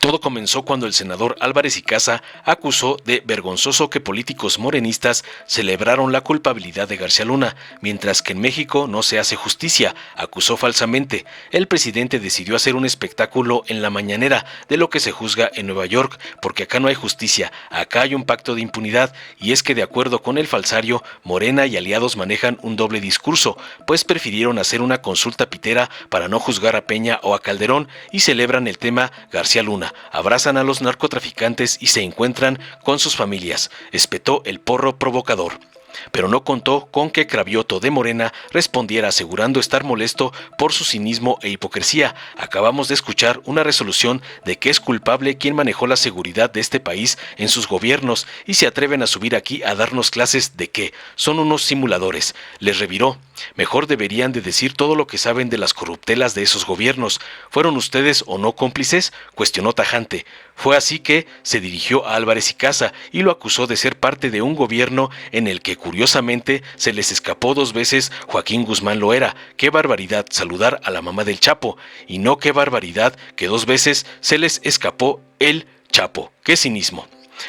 Todo comenzó cuando el senador Álvarez y Casa acusó de vergonzoso que políticos morenistas celebraron la culpabilidad de García Luna, mientras que en México no se hace justicia, acusó falsamente. El presidente decidió hacer un espectáculo en la mañanera de lo que se juzga en Nueva York, porque acá no hay justicia, acá hay un pacto de impunidad, y es que de acuerdo con el falsario, Morena y aliados manejan un doble discurso, pues prefirieron hacer una consulta pitera para no juzgar a Peña o a Calderón y celebran el tema García Luna. Abrazan a los narcotraficantes y se encuentran con sus familias, espetó el porro provocador. Pero no contó con que Cravioto de Morena respondiera asegurando estar molesto por su cinismo e hipocresía. Acabamos de escuchar una resolución de que es culpable quien manejó la seguridad de este país en sus gobiernos y se atreven a subir aquí a darnos clases de que son unos simuladores. Les reviró. Mejor deberían de decir todo lo que saben de las corruptelas de esos gobiernos. ¿Fueron ustedes o no cómplices?, cuestionó tajante. Fue así que se dirigió a Álvarez y Casa y lo acusó de ser parte de un gobierno en el que curiosamente se les escapó 2 veces Joaquín Guzmán Loera. Qué barbaridad saludar a la mamá del Chapo, y no qué barbaridad que 2 veces se les escapó el Chapo. Qué cinismo.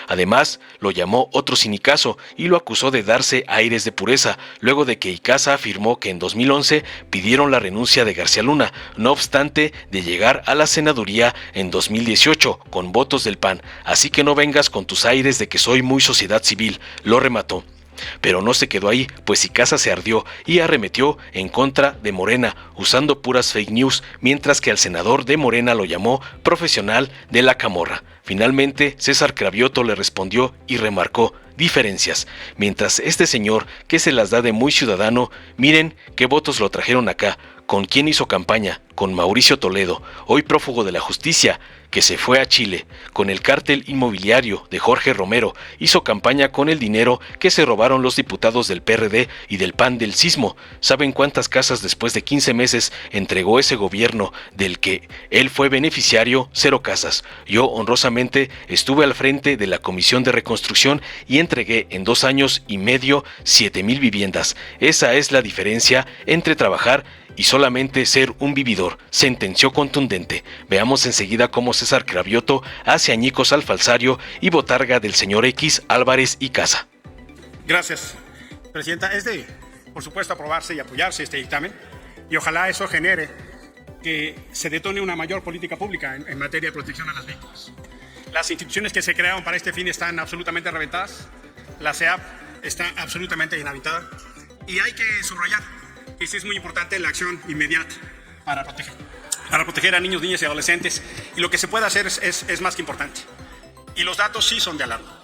Además, lo llamó otro sinicazo y lo acusó de darse aires de pureza, luego de que Icaza afirmó que en 2011 pidieron la renuncia de García Luna, no obstante de llegar a la senaduría en 2018 con votos del PAN. Así que no vengas con tus aires de que soy muy sociedad civil, lo remató. Pero no se quedó ahí, pues Icaza se ardió y arremetió en contra de Morena, usando puras fake news, mientras que al senador de Morena lo llamó profesional de la camorra. Finalmente, César Cravioto le respondió y remarcó diferencias, mientras este señor, que se las da de muy ciudadano, miren qué votos lo trajeron acá. ¿Con quién hizo campaña? Con Mauricio Toledo, hoy prófugo de la justicia, que se fue a Chile. Con el cártel inmobiliario de Jorge Romero, hizo campaña con el dinero que se robaron los diputados del PRD y del PAN del Sismo. ¿Saben cuántas casas después de 15 meses entregó ese gobierno del que él fue beneficiario? 0 casas. Yo honrosamente estuve al frente de la Comisión de Reconstrucción y entregué en 2 años y medio 7,000 viviendas. Esa es la diferencia entre trabajar y solamente ser un vividor, sentenció contundente. Veamos enseguida cómo César Cravioto hace añicos al falsario y botarga del señor X, Álvarez y Casa. Gracias, Presidenta. Es de, por supuesto, aprobarse y apoyarse este dictamen, y ojalá eso genere que se detone una mayor política pública en materia de protección a las víctimas. Las instituciones que se crearon para este fin están absolutamente reventadas, la CEAP está absolutamente inhabitada, y hay que subrayar que sí es muy importante la acción inmediata para proteger a niños, niñas y adolescentes, y lo que se puede hacer es más que importante. Y los datos sí son de alarma.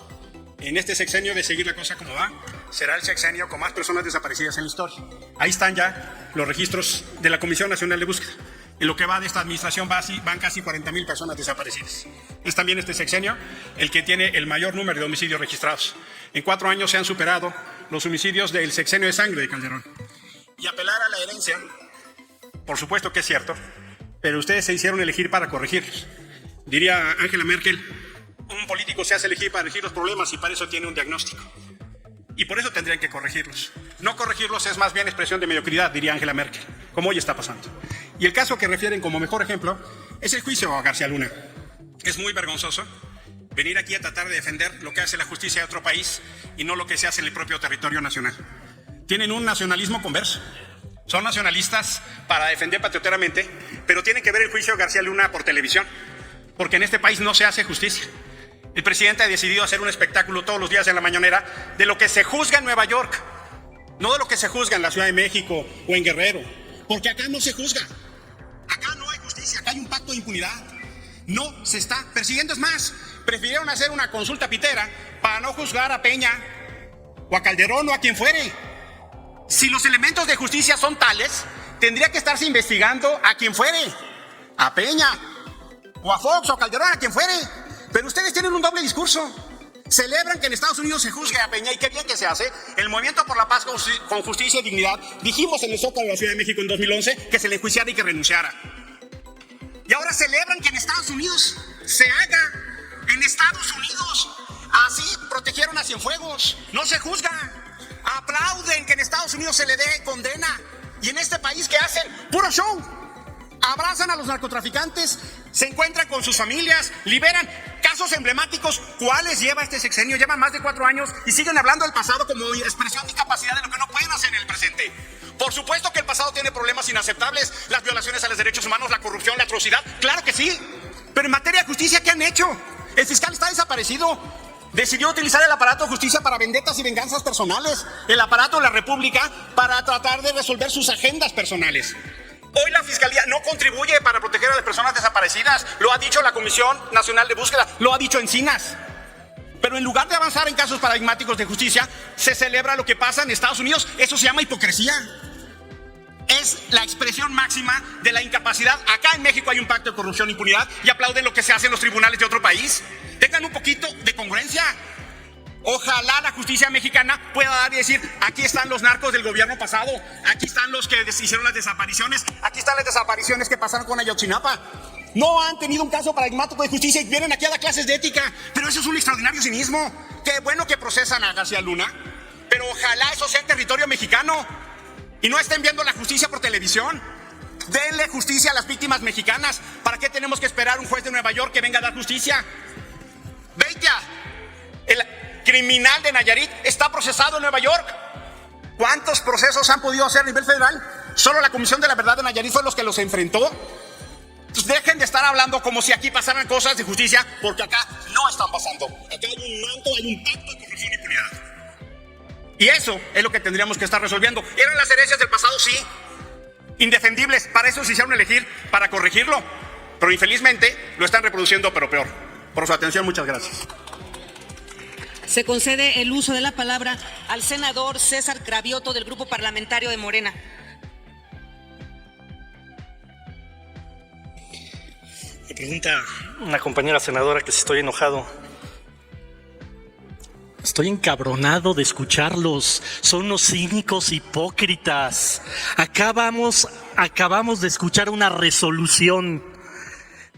En este sexenio, de seguir la cosa como va, será el sexenio con más personas desaparecidas en la historia. Ahí están ya los registros de la Comisión Nacional de Búsqueda. En lo que va de esta administración van casi 40,000 personas desaparecidas. Es también este sexenio el que tiene el mayor número de homicidios registrados. En 4 años se han superado los homicidios del sexenio de sangre de Calderón. Y apelar a la herencia, por supuesto que es cierto, pero ustedes se hicieron elegir para corregirlos. Diría Angela Merkel, un político se hace elegir para elegir los problemas y para eso tiene un diagnóstico. Y por eso tendrían que corregirlos. No corregirlos es más bien expresión de mediocridad, diría Angela Merkel, como hoy está pasando. Y el caso que refieren como mejor ejemplo es el juicio a García Luna. Es muy vergonzoso venir aquí a tratar de defender lo que hace la justicia de otro país y no lo que se hace en el propio territorio nacional. Tienen un nacionalismo converso. Son nacionalistas para defender patrioteramente, pero tienen que ver el juicio de García Luna por televisión, porque en este país no se hace justicia. El presidente ha decidido hacer un espectáculo todos los días en la mañanera de lo que se juzga en Nueva York, no de lo que se juzga en la Ciudad de México o en Guerrero, porque acá no se juzga. Acá no hay justicia, acá hay un pacto de impunidad. No se está persiguiendo. Es más, prefirieron hacer una consulta pitera para no juzgar a Peña o a Calderón o a quien fuere. Si los elementos de justicia son tales, tendría que estarse investigando a quien fuere, a Peña, o a Fox, o a Calderón, a quien fuere. Pero ustedes tienen un doble discurso. Celebran que en Estados Unidos se juzgue a Peña, y qué bien que se hace. El Movimiento por la Paz con Justicia y Dignidad, dijimos en el Zócalo de la Ciudad de México en 2011 que se le enjuiciara y que renunciara. Y ahora celebran que en Estados Unidos se haga. En Estados Unidos, así protegieron a Cienfuegos. No se juzga. Aplauden que en Estados Unidos se le dé condena. Y en este país, ¿qué hacen? Puro show. abrazan a los narcotraficantes, se encuentran con sus familias, liberan casos emblemáticos. ¿Cuáles lleva este sexenio? Llevan más de 4 años y siguen hablando del pasado como expresión de incapacidad de lo que no pueden hacer en el presente. Por supuesto que el pasado tiene problemas inaceptables, las violaciones a los derechos humanos, la corrupción, la atrocidad, claro que sí. Pero en materia de justicia, ¿qué han hecho? El fiscal está desaparecido. Decidió utilizar el aparato de justicia para vendetas y venganzas personales, el aparato de la República para tratar de resolver sus agendas personales. Hoy la Fiscalía no contribuye para proteger a las personas desaparecidas, lo ha dicho la Comisión Nacional de Búsqueda, lo ha dicho Encinas. Pero en lugar de avanzar en casos paradigmáticos de justicia, se celebra lo que pasa en Estados Unidos. Eso se llama hipocresía. Es la expresión máxima de la incapacidad. Acá en México hay un pacto de corrupción e impunidad y aplauden lo que se hace en los tribunales de otro país. Tengan un poquito de congruencia. Ojalá la justicia mexicana pueda dar y decir: aquí están los narcos del gobierno pasado, aquí están los que hicieron las desapariciones, aquí están las desapariciones que pasaron con Ayotzinapa. No han tenido un caso paradigmático de justicia y vienen aquí a dar clases de ética. Pero eso es un extraordinario cinismo. Qué bueno que procesan a García Luna, pero ojalá eso sea en territorio mexicano y no estén viendo la justicia por televisión. Denle justicia a las víctimas mexicanas. ¿Para qué tenemos que esperar un juez de Nueva York que venga a dar justicia? Beitia, el criminal de Nayarit, está procesado en Nueva York. ¿Cuántos procesos han podido hacer a nivel federal? Solo la Comisión de la Verdad de Nayarit fue los que los enfrentó. Entonces dejen de estar hablando como si aquí pasaran cosas de justicia, porque acá no están pasando. Acá hay un manto, hay un pacto de corrupción y impunidad. Y eso es lo que tendríamos que estar resolviendo. ¿Eran las herencias del pasado? Sí. Indefendibles. Para eso se hicieron elegir, para corregirlo. Pero infelizmente lo están reproduciendo, pero peor. Por su atención, muchas gracias. Se concede el uso de la palabra al senador César Cravioto, del Grupo Parlamentario de Morena. Me pregunta una compañera senadora que si estoy enojado. Estoy encabronado de escucharlos. Son unos cínicos hipócritas. Acabamos de escuchar una resolución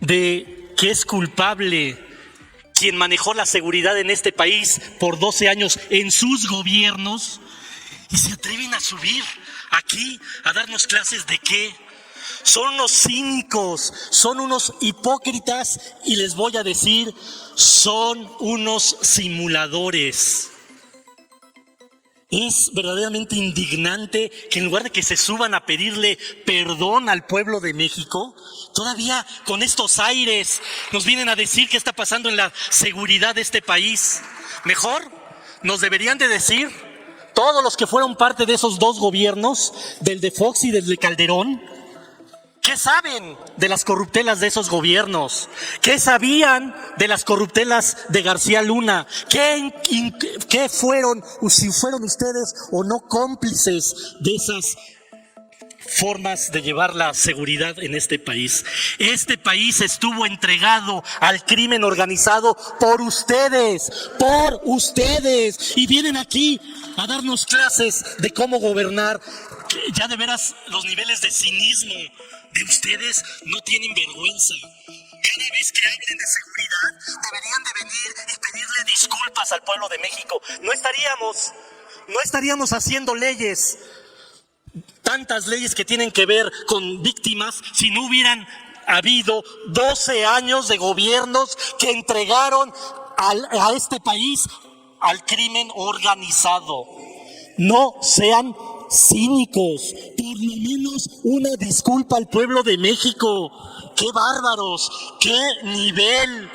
de que es culpable quien manejó la seguridad en este país por 12 años en sus gobiernos, y se atreven a subir aquí a darnos clases de qué. Son unos cínicos, son unos hipócritas y les voy a decir, son unos simuladores. Es verdaderamente indignante que en lugar de que se suban a pedirle perdón al pueblo de México, todavía con estos aires nos vienen a decir qué está pasando en la seguridad de este país. Mejor nos deberían de decir, todos los que fueron parte de esos dos gobiernos, del de Fox y del de Calderón, ¿qué saben de las corruptelas de esos gobiernos? ¿Qué sabían de las corruptelas de García Luna? ¿Qué fueron, si fueron ustedes o no cómplices de esas formas de llevar la seguridad en este país? Este país estuvo entregado al crimen organizado por ustedes, y vienen aquí a darnos clases de cómo gobernar. Ya de veras los niveles de cinismo de ustedes no tienen vergüenza. Cada vez que hablen de seguridad deberían de venir y pedirle disculpas al pueblo de México. No estaríamos haciendo leyes, tantas leyes que tienen que ver con víctimas, si no hubieran habido 12 años de gobiernos que entregaron a este país al crimen organizado. No sean cínicos, por lo menos una disculpa al pueblo de México. ¡Qué bárbaros! ¡Qué nivel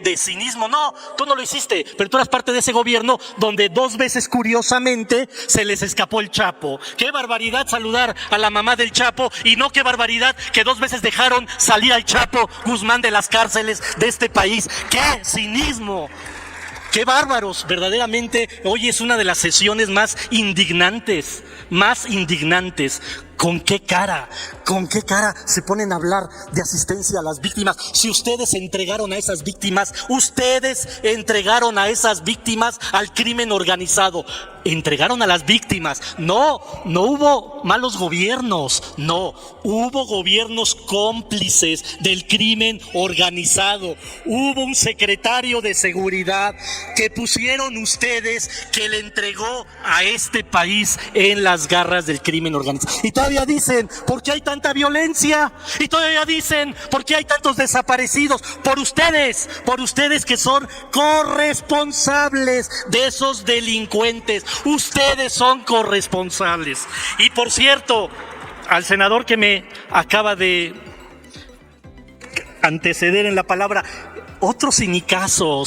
de cinismo! No, tú no lo hiciste, pero tú eras parte de ese gobierno donde 2 veces, curiosamente, se les escapó el Chapo. ¡Qué barbaridad saludar a la mamá del Chapo! Y no, qué barbaridad que 2 veces dejaron salir al Chapo Guzmán de las cárceles de este país. ¡Qué cinismo! ¡Qué bárbaros! Verdaderamente, hoy es una de las sesiones más indignantes. ¿Con qué cara se ponen a hablar de asistencia a las víctimas? Si ustedes entregaron a esas víctimas al crimen organizado. Entregaron a las víctimas. No hubo malos gobiernos, no, hubo gobiernos cómplices del crimen organizado. Hubo un secretario de seguridad que pusieron ustedes que le entregó a este país en las garras del crimen organizado. Y todavía dicen, ¿por qué hay tanta violencia? Y todavía dicen, ¿por qué hay tantos desaparecidos? Por ustedes que son corresponsables de esos delincuentes. Ustedes son corresponsables. Y por cierto, al senador que me acaba de anteceder en la palabra, otro cinicazo,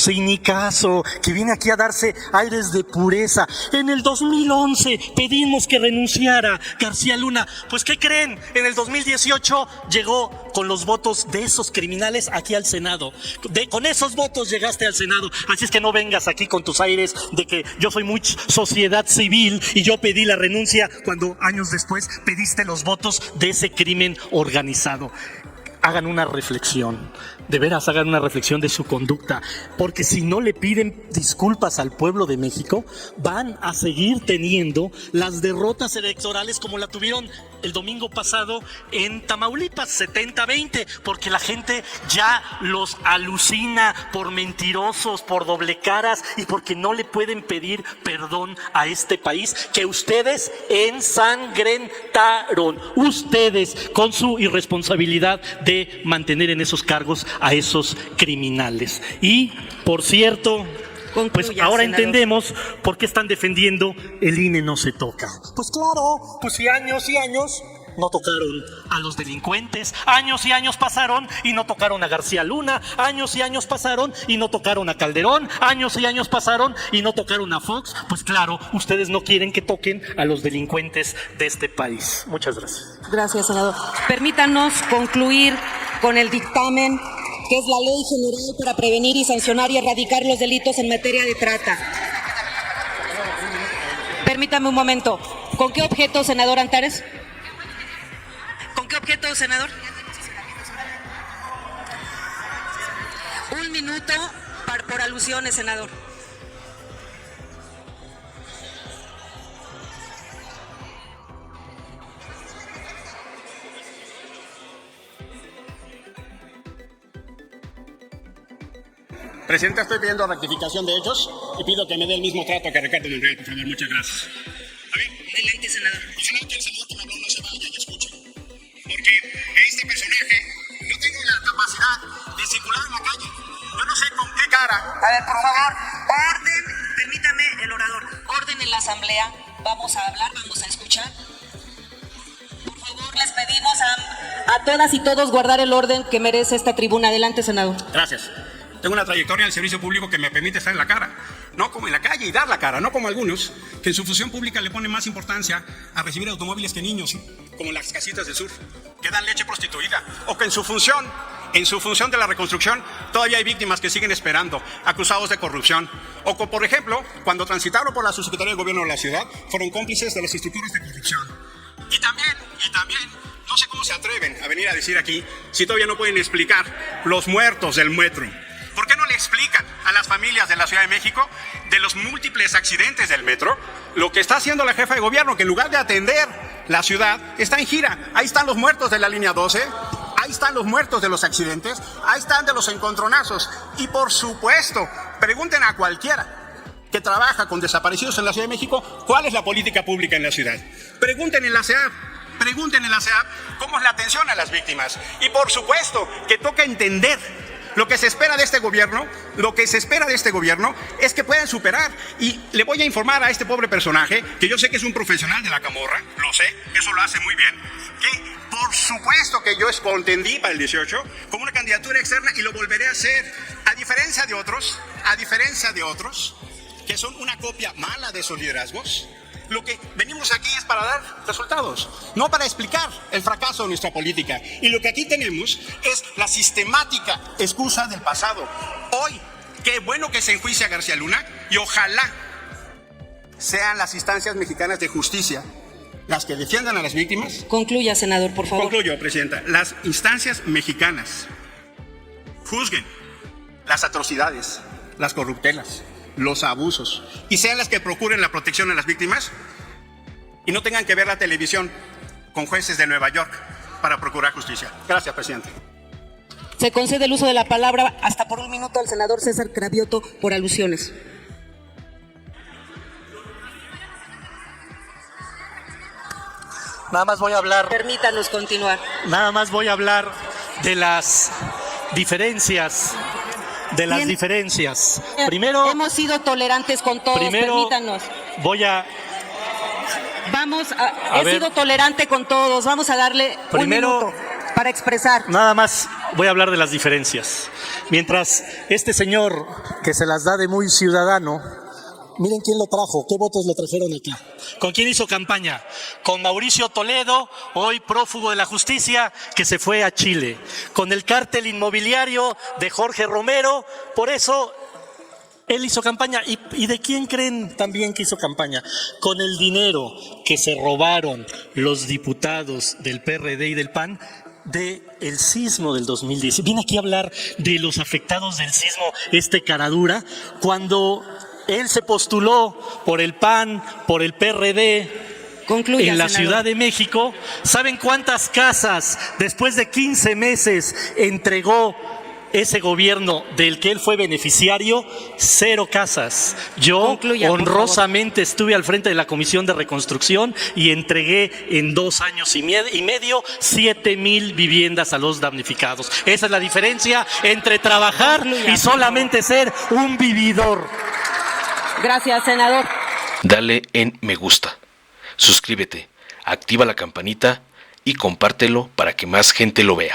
que viene aquí a darse aires de pureza. En el 2011 pedimos que renunciara García Luna. Pues, ¿qué creen? En el 2018 llegó con los votos de esos criminales aquí al Senado. Con esos votos llegaste al Senado. Así es que no vengas aquí con tus aires de que yo soy muy sociedad civil y yo pedí la renuncia cuando años después pediste los votos de ese crimen organizado. Hagan una reflexión, de veras hagan una reflexión de su conducta, porque si no le piden disculpas al pueblo de México, van a seguir teniendo las derrotas electorales como la tuvieron el domingo pasado en Tamaulipas, 70-20, porque la gente ya los alucina por mentirosos, por doble caras y porque no le pueden pedir perdón a este país que ustedes ensangrentaron, ustedes con su irresponsabilidad de mantener en esos cargos a esos criminales. Y, por cierto, pues ahora entendemos por qué están defendiendo el INE no se toca. Pues claro, pues si años y años no tocaron a los delincuentes, años y años pasaron y no tocaron a García Luna, años y años pasaron y no tocaron a Calderón, años y años pasaron y no tocaron a Fox. Pues claro, ustedes no quieren que toquen a los delincuentes de este país. Muchas gracias. Gracias, senador. Permítanos concluir con el dictamen, que es la Ley General para prevenir y sancionar y erradicar los delitos en materia de trata. Permítame un momento. ¿Con qué objeto, senador Antares? ¿Con qué objeto, senador? Un minuto por alusiones, senador. Presidenta, estoy pidiendo rectificación de hechos y pido que me dé el mismo trato que Ricardo Monreal, por favor. Muchas gracias. Adelante, senador. Ojalá que el senador que me habló no se vaya y escuche. Porque este personaje no tiene la capacidad de circular en la calle. Yo no sé con qué cara. A ver, por favor, orden. Permítame, el orador. Orden en la asamblea. Vamos a hablar, vamos a escuchar. Por favor, les pedimos a todas y todos guardar el orden que merece esta tribuna. Adelante, senador. Gracias. Tengo una trayectoria en el servicio público que me permite estar en la cara, no como en la calle y dar la cara, no como algunos que en su función pública le ponen más importancia a recibir automóviles que niños, como las casitas del sur, que dan leche prostituida, o que en su función de la reconstrucción todavía hay víctimas que siguen esperando, acusados de corrupción, o por ejemplo, cuando transitaron por la subsecretaría de gobierno de la ciudad, fueron cómplices de las estructuras de corrupción. Y también, no sé cómo se atreven a venir a decir aquí, si todavía no pueden explicar los muertos del metro. ¿Por qué no le explican a las familias de la Ciudad de México de los múltiples accidentes del metro? Lo que está haciendo la jefa de gobierno, que en lugar de atender la ciudad, está en gira. Ahí están los muertos de la línea 12, ahí están los muertos de los accidentes, ahí están de los encontronazos. Y por supuesto, pregunten a cualquiera que trabaja con desaparecidos en la Ciudad de México cuál es la política pública en la ciudad. Pregunten en la CEAP cómo es la atención a las víctimas. Y por supuesto que toca entender lo que se espera de este gobierno, es que puedan superar. Y le voy a informar a este pobre personaje, que yo sé que es un profesional de la camorra, lo sé, eso lo hace muy bien, que por supuesto que yo contendí para el 18 como una candidatura externa y lo volveré a hacer, a diferencia de otros, que son una copia mala de esos liderazgos. Lo que venimos aquí es para dar resultados, no para explicar el fracaso de nuestra política. Y lo que aquí tenemos es la sistemática excusa del pasado. Hoy, qué bueno que se enjuicia a García Luna y ojalá sean las instancias mexicanas de justicia las que defiendan a las víctimas. Concluya, senador, por favor. Concluyo, Presidenta. Las instancias mexicanas juzguen las atrocidades, las corruptelas, los abusos, y sean las que procuren la protección a las víctimas y no tengan que ver la televisión con jueces de Nueva York para procurar justicia. Gracias, Presidente. Se concede el uso de la palabra hasta por un minuto al senador César Cravioto por alusiones. Nada más voy a hablar. Permítanos continuar. Nada más voy a hablar de las diferencias. Bien. Primero, hemos sido tolerantes con todos. Permítanos. voy a He ver. sido tolerante con todos. Vamos a darle Primero, un minuto para expresar. Nada más voy a hablar de las diferencias. Mientras este señor, que se las da de muy ciudadano, miren quién lo trajo, qué votos le trajeron aquí. ¿Con quién hizo campaña? Con Mauricio Toledo, hoy prófugo de la justicia, que se fue a Chile. Con el cártel inmobiliario de Jorge Romero, por eso él hizo campaña. ¿Y de quién creen también que hizo campaña? Con el dinero que se robaron los diputados del PRD y del PAN del sismo del 2010. Viene aquí a hablar de los afectados del sismo, caradura, cuando él se postuló por el PAN, por el PRD, Concluya, en la senador. Ciudad de México. ¿Saben cuántas casas después de 15 meses entregó ese gobierno del que él fue beneficiario? 0 casas. Yo Concluya, por honrosamente estuve al frente de la Comisión de Reconstrucción y entregué en 2 años y medio 7,000 viviendas a los damnificados. Esa es la diferencia entre trabajar Concluya, y solamente ser un vividor. Gracias, senador. Dale en me gusta, suscríbete, activa la campanita y compártelo para que más gente lo vea.